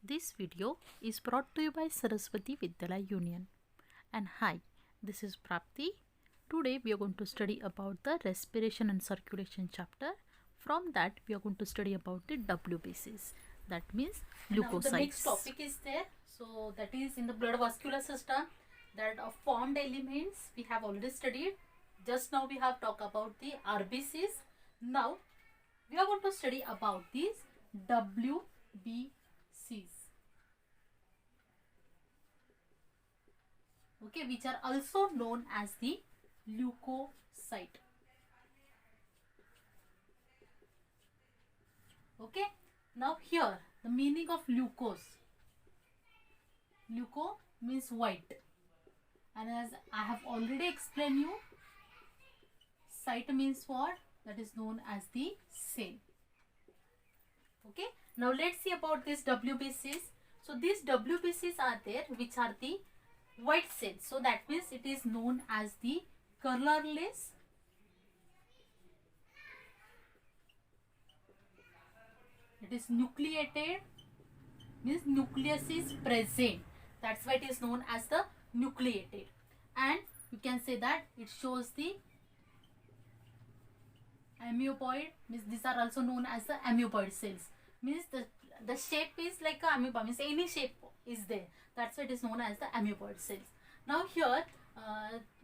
This video is brought to you by Saraswati Vidyalaya Union. And hi, this is Prapti. Today we are going to study about the respiration and circulation chapter. From that we are going to study about the WBCs. That means leukocytes. Now the next topic is there. So that is in the blood vascular system. That are formed elements we have already studied. Just now we have talked about the RBCs. Now we are going to study about these WBCs. Okay, which are also known as the leukocyte. Okay, now here the meaning of leukos. Leuko means white, and as I have already explained you, cyte means what? That is known as the cell. Okay, now let's see about these WBCs. So these WBCs are there, which are the white cells. So that means it is known as the colorless it is nucleated, means nucleus is present. That's why it is known as the nucleated. And you can say that it shows the amoeboid, means these are also known as the amoeboid cells. Means the shape is like a amoeba, means any shape is there. That's why it is known as the amoeboid cells. Now here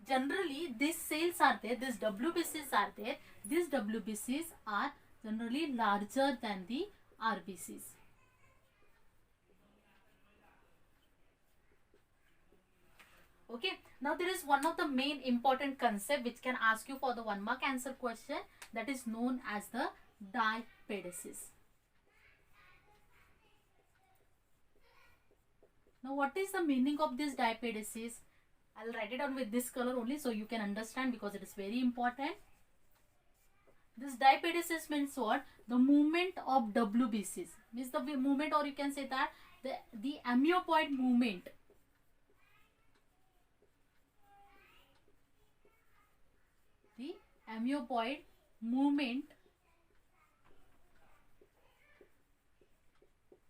generally these cells are there, these WBCs are there. These WBCs are generally larger than the RBCs. Okay, now there is one of the main important concept which can ask you for the 1 mark answer question, that is known as the dipedesis. Now what is the meaning of this dipedesis? I will write it down with this color only so you can understand, because it is very important. This dipedesis means what? The movement of WBCs, means the movement, or you can say that the amoeboid movement. The amoeboid movement,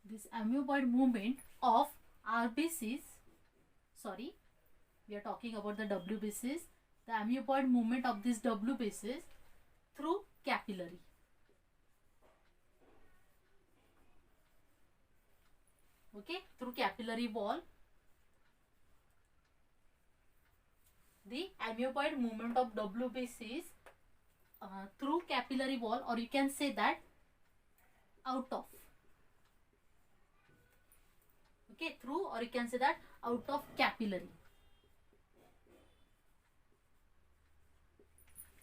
this amoeboid movement of RBCs, sorry, we are talking about the WBCs, the amoeboid movement of these WBCs through capillary. Okay, through capillary wall, the amoeboid movement of WBCs through capillary wall, or you can say that out of. Okay, through, or you can say that out of capillary.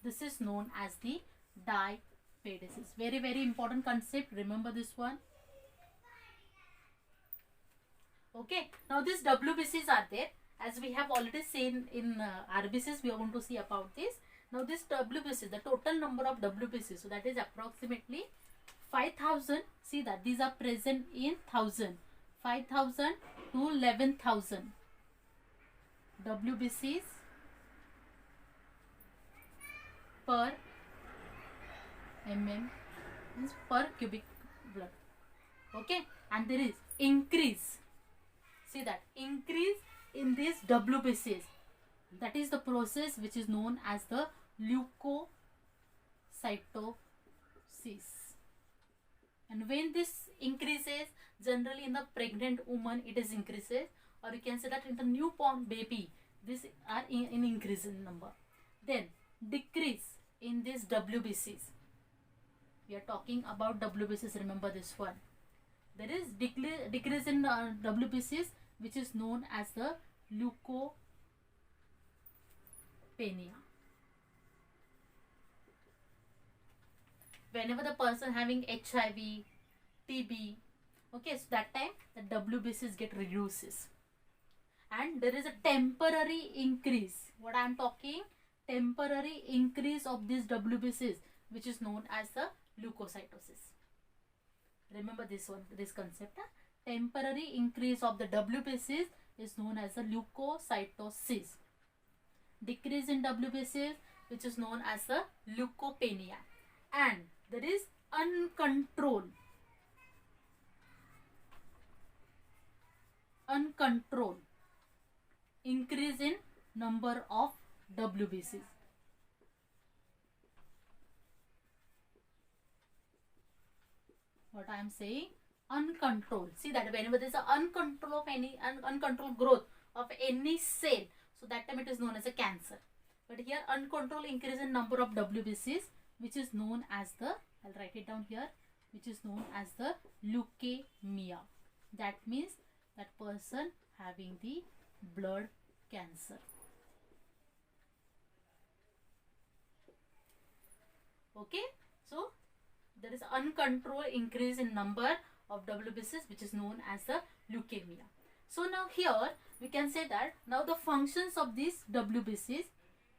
This is known as the dipedesis. Very, very important concept. Remember this one. Okay, now these WBCs are there. As we have already seen in RBCs, we are going to see about this. Now this WBCs, the total number of WBCs, so that is approximately 5,000. See that these are present in 1,000. 5,000 to 11,000 WBCs per mm, means per cubic blood. Okay, and there is increase. See that increase in these WBCs. That is the process which is known as the leukocytosis. And when this increases, generally in the pregnant woman it is increases, or you can say that in the newborn baby this are in increase in number. Then decrease in these WBCs. We are talking about WBCs, remember this one. There is decrease in WBCs, which is known as the leukopenia. Whenever the person having HIV, TB, okay, so that time the WBCs get reduces. And there is a temporary increase. What I am talking? Temporary increase of these WBCs, which is known as the leukocytosis. Remember this one, this concept. Temporary increase of the WBCs is known as the leukocytosis. Decrease in WBCs, which is known as the leukopenia. And there is uncontrolled uncontrolled increase in number of WBCs. What I am saying, uncontrolled. See that whenever there is an uncontrolled growth of any cell, so that time it is known as a cancer. But here uncontrolled increase in number of WBCs, which is known as the, I'll write it down here, which is known as the leukemia. That means that person having the blood cancer. Okay, so there is uncontrolled increase in number of WBCs, which is known as the leukemia. So now here we can say that now the functions of these WBCs,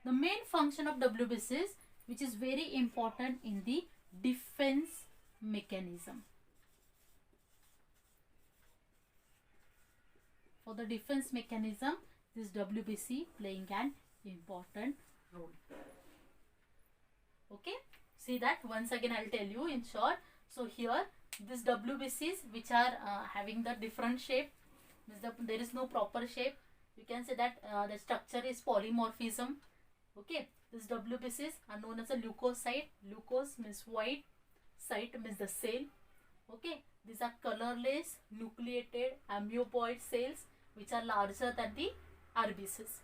the main function of WBCs, which is very important in the defense mechanism. For the defense mechanism, this WBC playing an important role. Okay, see that once again I'll tell you in short. So here this WBCs which are having the different shape, there is no proper shape. You can say that the structure is polymorphism. Okay, these WBCs are known as a leukocyte. Leukos means white, cyte means the cell. Okay, these are colorless nucleated amoeboid cells which are larger than the RBCs.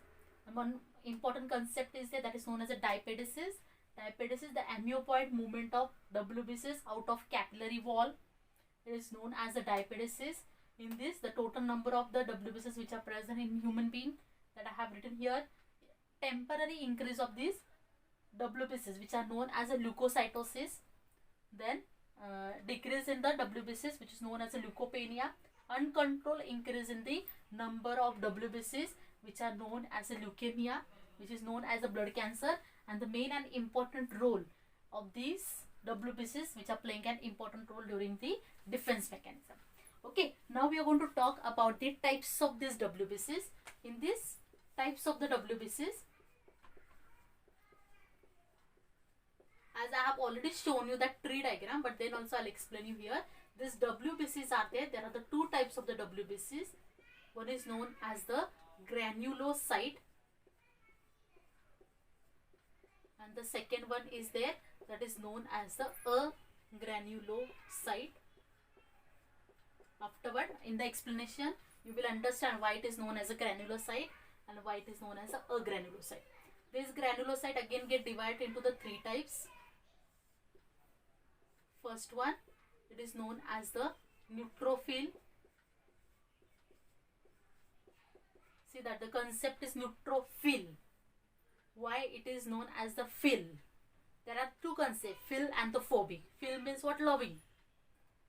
And one important concept is there, that is known as a diapedesis. Diapedesis, the amoeboid movement of WBCs out of capillary wall. It is known as a diapedesis. In this, the total number of the WBCs which are present in human being, that I have written here, temporary increase of these WBCs which are known as a leukocytosis, then decrease in the WBCs which is known as a leukopenia, uncontrolled increase in the number of WBCs which are known as a leukemia, which is known as a blood cancer, and the main and important role of these WBCs which are playing an important role during the defense mechanism. Okay, now we are going to talk about the types of these WBCs. In these types of the WBCs, as I have already shown you that tree diagram, but then also I'll explain you here. These WBCs are there. There are the two types of the WBCs. One is known as the granulocyte, and the second one is there, that is known as the agranulocyte. Afterward, in the explanation, you will understand why it is known as a granulocyte and why it is known as a agranulocyte. This granulocyte again get divided into the three types. First one, it is known as the neutrophil. See that the concept is neutrophil. Why it is known as the phil? There are two concepts, phil and the phobic. Phil means what? Loving.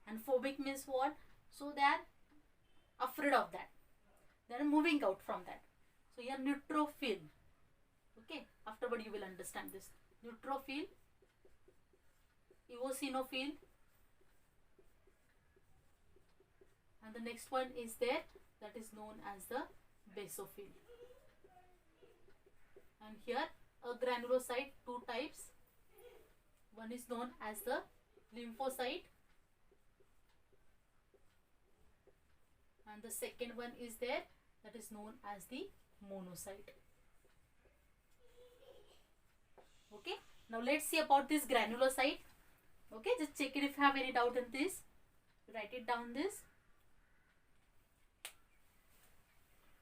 And phobic means what? So they are afraid of that. They are moving out from that. So here neutrophil. Okay. Afterward you will understand this. Neutrophil, eosinophil, and the next one is there, that is known as the basophil. And here a granulocyte, two types. One is known as the lymphocyte, and the second one is there, that is known as the monocyte. Okay, now let's see about this granulocyte. Okay, just check it if you have any doubt in this. Write it down this.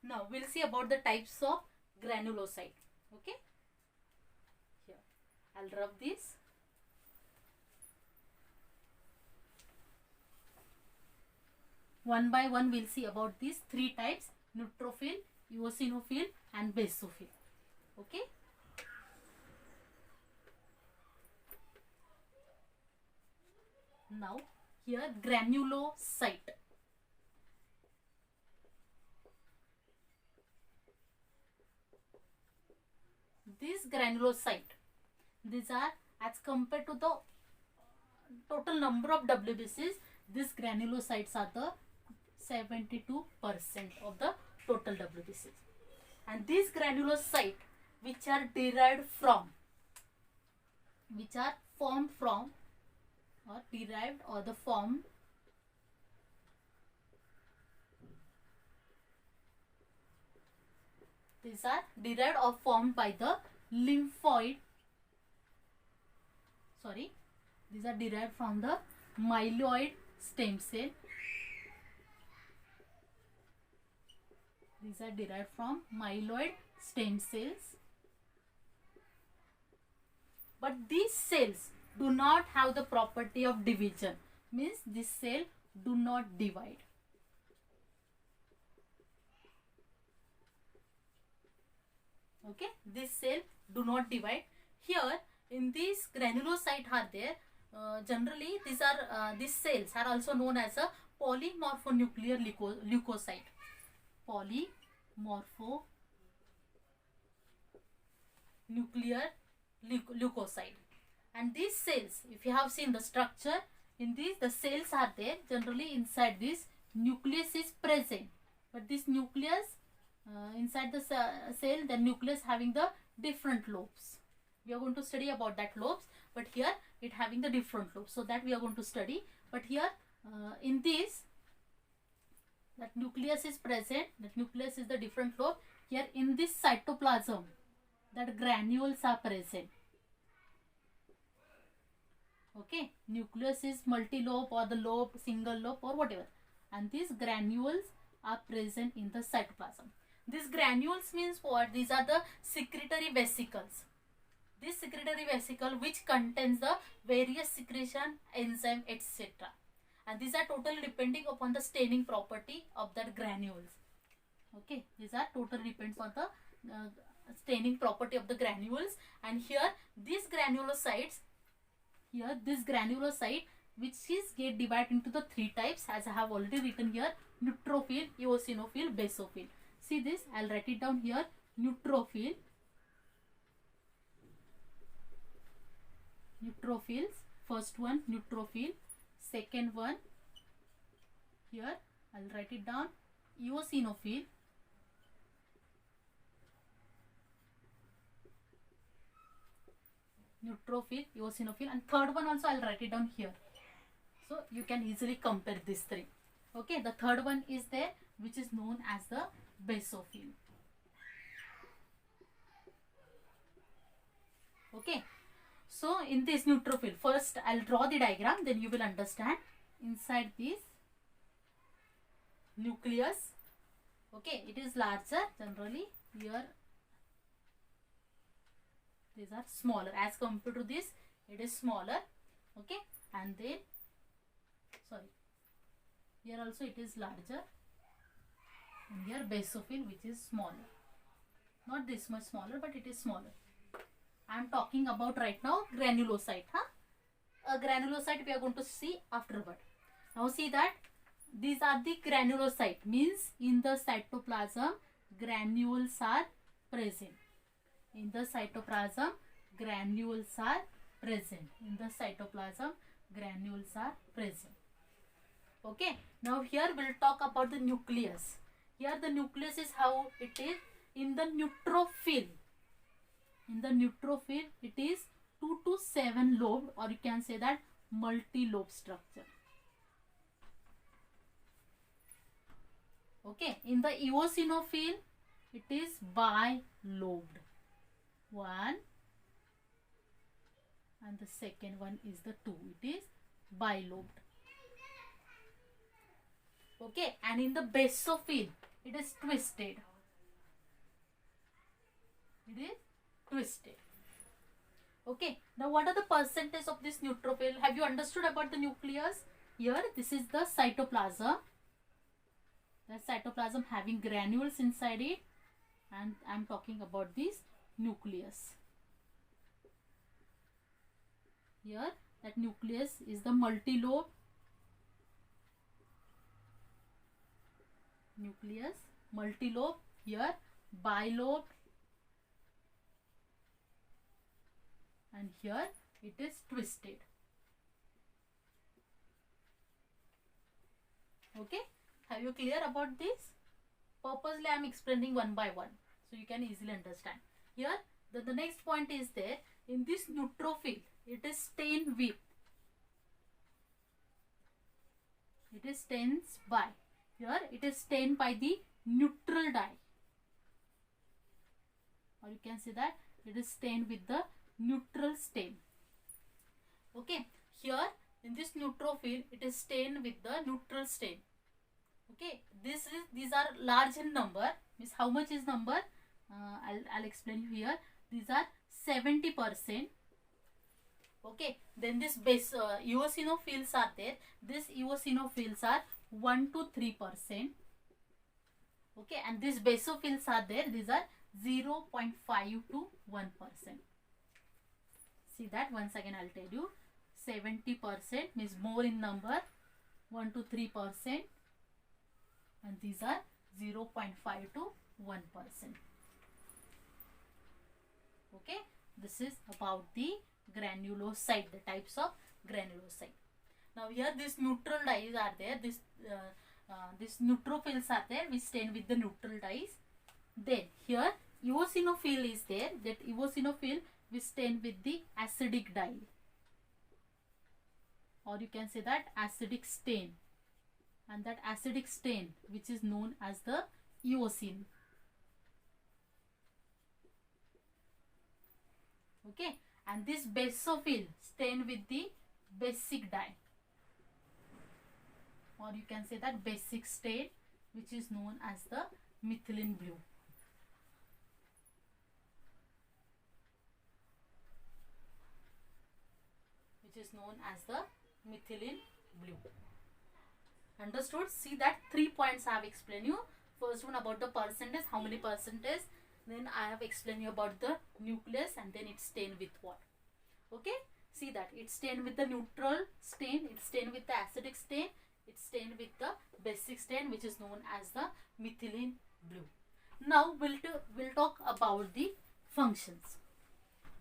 Now we'll see about the types of granulocyte. Okay, here I'll rub this. One by one we'll see about these three types: neutrophil, eosinophil and basophil. Okay. Now here granulocyte. This granulocyte, these are, as compared to the total number of WBCs, these granulocytes are the 72% of the total WBCs. And these granulocytes which are derived from, which are formed from or derived or the formed These are derived or formed by the lymphoid. Sorry, these are derived from the myeloid stem cell. These are derived from myeloid stem cells. But these cells do not have the property of division. Means this cell do not divide. Okay, this cell do not divide. Here in these granulocyte are there. Generally these cells are also known as a polymorphonuclear leukocyte. Polymorphonuclear leukocyte. And these cells, if you have seen the structure, in these the cells are there. Generally inside this nucleus is present, but this nucleus inside the cell, the nucleus having the different lobes. We are going to study about that lobes, but here it having the different lobes, so that we are going to study. But here in this, that nucleus is present, that nucleus is the different lobe. Here in this cytoplasm, that granules are present. Okay, nucleus is multi-lobe or the lobe, single lobe or whatever, and these granules are present in the cytoplasm. These granules means what? These are the secretory vesicles. This secretory vesicle which contains the various secretion, enzyme, etc. And these are totally depending upon the staining property of that granules. Okay, these are totally depends on the staining property of the granules. And here these granulocytes, this granulocyte which is get divided into the three types, as I have already written here: neutrophil, eosinophil, basophil. See this, I'll write it down here. Neutrophils, first one neutrophil, second one here I'll write it down, eosinophil, and third one also I'll write it down here, so you can easily compare these three. Okay, the third one is there which is known as the basophil. Okay, so in this neutrophil, first I'll draw the diagram, then you will understand. Inside this nucleus, okay, it is larger. Generally here these are smaller as compared to this, it is smaller. Okay, and then here also it is larger, and here basophil which is smaller, not this much smaller, but it is smaller. I am talking about right now granulocyte. A granulocyte we are going to see afterward. Now see that these are the granulocyte, means in the cytoplasm granules are present. In the cytoplasm granules are present. In the cytoplasm granules are present. Okay, now here we'll talk about the nucleus. Here the nucleus is how it is in the neutrophil. In the neutrophil it is 2 to 7 lobed, or you can say that multi-lobe structure. Okay, in the eosinophil it is bi-lobed. One, and the second one is the 2. It is bi-lobed. Okay, and in the basophil it is twisted. It is twisted. Okay, now what are the percentage of this neutrophil? Have you understood about the nucleus? Here this is the cytoplasm. The cytoplasm having granules inside it, and I am talking about this nucleus. Here that nucleus is the multi-lobe. Nucleus, multi-lobe. Here bi-lobe, and here it is twisted. Okay, have you clear about this? Purposely I am explaining one by one, so you can easily understand. Here the next point is there. In this neutrophil it is stained with, it is stained by, here it is stained by the neutral dye. or you can say that it is stained with the neutral stain. Okay, here in this neutrophil it is stained with the neutral stain. Okay, these are large in number. Means how much is number? I'll explain you here. These are 70%. Okay, then this base eosinophils are there. These eosinophils are 1 to 3%. Okay, and these basophils are there. These are 0.5 to 1%. See that once again I'll tell you. 70% means more in number, 1 to 3%, and these are 0.5 to 1%. Okay, this is about the granulocyte, the types of granulocyte. Now here these neutral dyes are there. These neutrophils are there which stain with the neutral dyes. Then here eosinophil is there. That eosinophil which stain with the acidic dye, or you can say that acidic stain, and that acidic stain which is known as the eosine. Okay, and this basophil stain with the basic dye, or you can say that basic stain which is known as the methylene blue. Which is known as the methylene blue. Understood? See that 3 points I have explained you. First one about the percentage, how many percentage. Then I have explained you about the nucleus, and then it's stained with what. Okay, see that it's stained with the neutral stain, it's stained with the acidic stain, it's stained with the basic stain which is known as the methylene blue. Now we'll talk about the functions.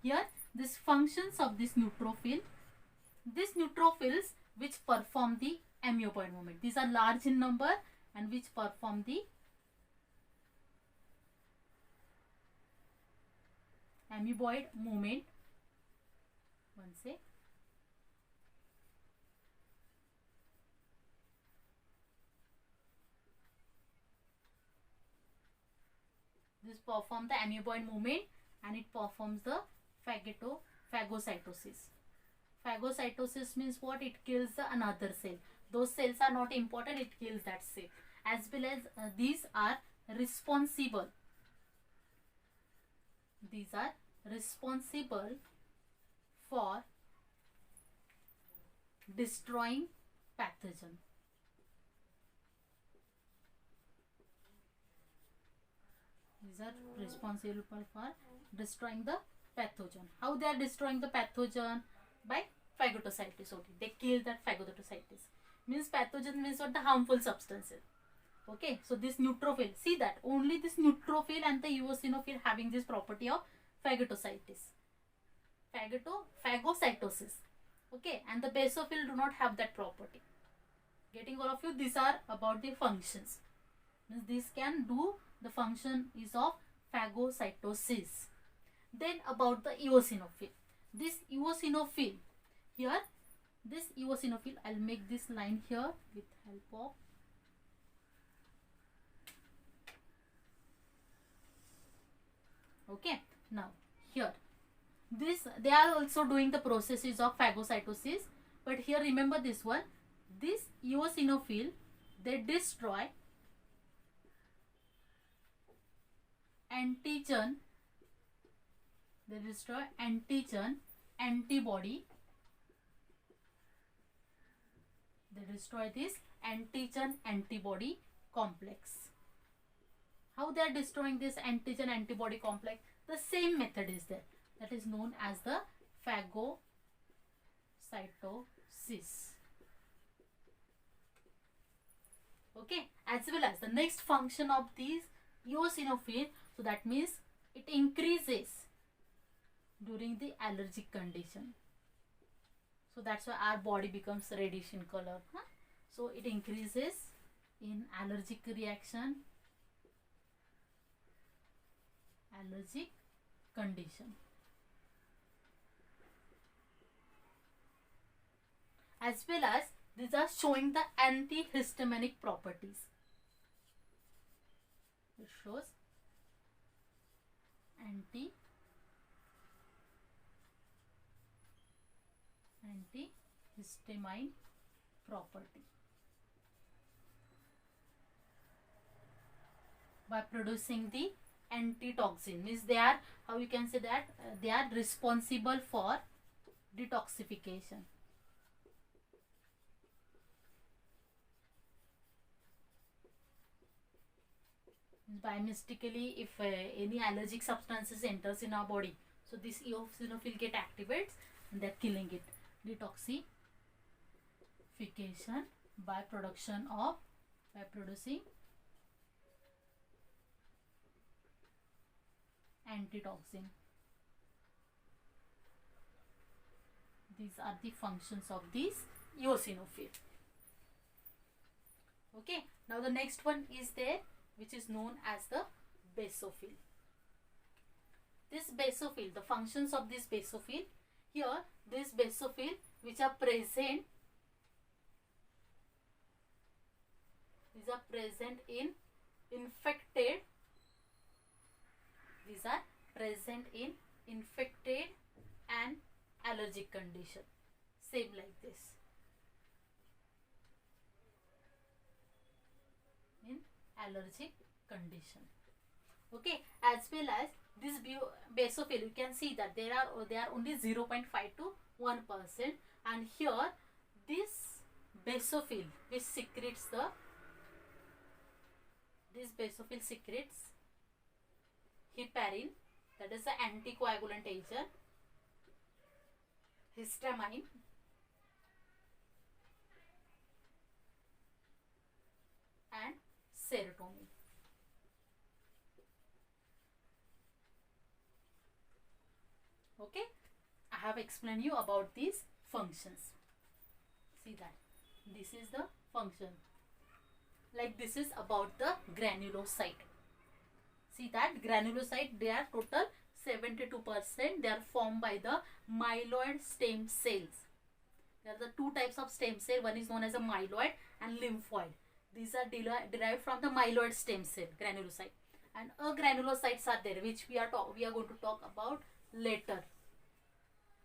Here these functions of this neutrophil. These neutrophils which perform the amoeboid movement. These are large in number and which perform the amoeboid movement. One sec. This performs the amoeboid movement and it performs the phagocytosis. Phagocytosis means what? It kills the another cell. Those cells are not important, it kills that cell. As well as these are responsible. These are responsible for destroying pathogen. These are responsible for destroying the pathogen. How they are destroying the pathogen? By phagocytosis. Okay, they kill that phagocytosis. Means pathogen means what? The harmful substances. Okay, so this neutrophil, see that only this neutrophil and the eosinophil having this property of phagocytosis. Phagocytosis. Okay, and the basophil do not have that property. Getting all of you? These are about the functions. Means this can do the function is of phagocytosis. Then about the eosinophil. This eosinophil, here this eosinophil, I'll make this line here with help of okay. Now here this, they are also doing the processes of phagocytosis, but here remember this one, this eosinophil, they destroy antigen, antibody, they destroy this antigen antibody complex. How they are destroying this antigen antibody complex? The same method is there, that is known as the phagocytosis. Okay, as well as the next function of these eosinophil, so that means it increases during the allergic condition. So that's why our body becomes reddish in color. So it increases in allergic reaction, allergic condition. As well as these are showing the antihistaminic properties. It shows antihistamine property by producing the antitoxin. Means they are, how you can say that, they are responsible for detoxification. By mystically, if any allergic substances enters in our body, so this eosinophil get activates and they're killing it. Detoxification by producing antitoxin. These are the functions of this eosinophil. Okay, now the next one is there, which is known as the basophil. This basophil, the functions of this basophil, here this basophil which are present, these are present in infected, these are present in infected and allergic condition. Same like this. In allergic condition. Okay, as well as this basophil, you can see that they are only 0.5 to 1%, and here this basophil which secretes this basophil secretes heparin, that is the anticoagulant agent, histamine, and serotonin. Okay, I have explained you about these functions. See that this is the function. Like this is about the granulocyte. See that granulocyte, they are total 72%. They are formed by the myeloid stem cells. There are the two types of stem cell. One is known as a myeloid and lymphoid. These are derived from the myeloid stem cell, granulocyte. And agranulocytes are there, which we are going to talk about later.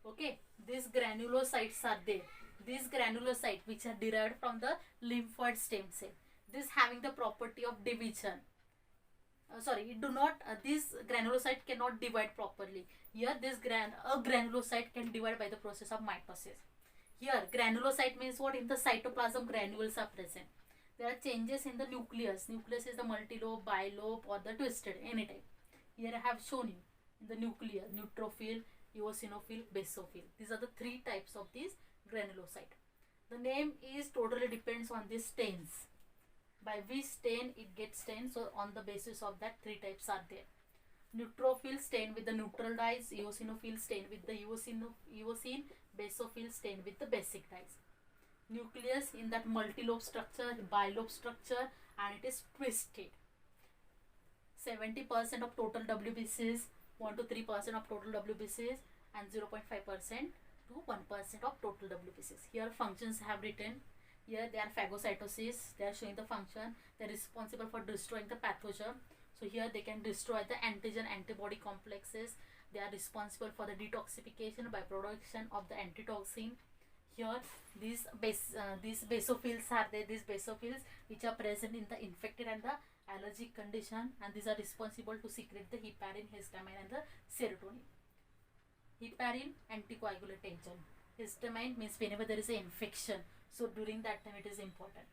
Okay, these granulocytes are there. These granulocytes which are derived from the lymphoid stem cell. This having the property of division. This granulocyte cannot divide properly. Here this granulocyte can divide by the process of mitosis. Here granulocyte means what? In the cytoplasm granules are present. There are changes in the nucleus. Nucleus is the multilobe, bilobe or the twisted, any type. Here I have shown you in the nucleus, neutrophil, eosinophil, basophil. These are the three types of these granulocyte. The name is totally depends on these stains. By which stain it gets stained. So on the basis of that, three types are there. Neutrophil stained with the neutral dyes, eosinophil stained with the eosine, basophil stained with the basic dyes. Nucleus in that multilobe structure, bilobe structure, and it is twisted. 70% of total WBCs, 1 to 3% of total WBCs, and 0.5% to 1% of total WBCs. Here functions have written. Here they are phagocytosis, they are showing the function, they are responsible for destroying the pathogen. So here they can destroy the antigen antibody complexes. They are responsible for the detoxification by production of the antitoxin. Here these basophils are there, these basophils which are present in the infected and the allergic condition, and these are responsible to secrete the heparin, histamine and the serotonin. Heparin, anticoagulant agent. Histamine means whenever there is an infection, so during that time it is important.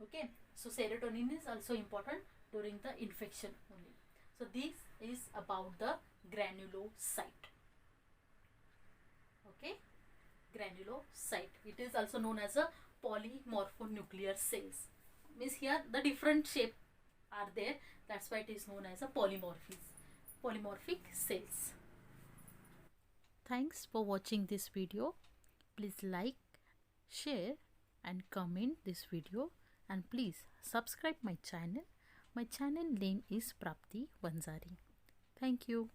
Okay, so serotonin is also important during the infection only. So this is about the granulocyte. Okay, granulocyte. It is also known as a polymorphonuclear cells. Means here the different shape are there. That's why it is known as a polymorphic cells. Thanks for watching this video. Please like, share and comment this video, and please subscribe my channel. My channel name is Prapti Vanzari. Thank you.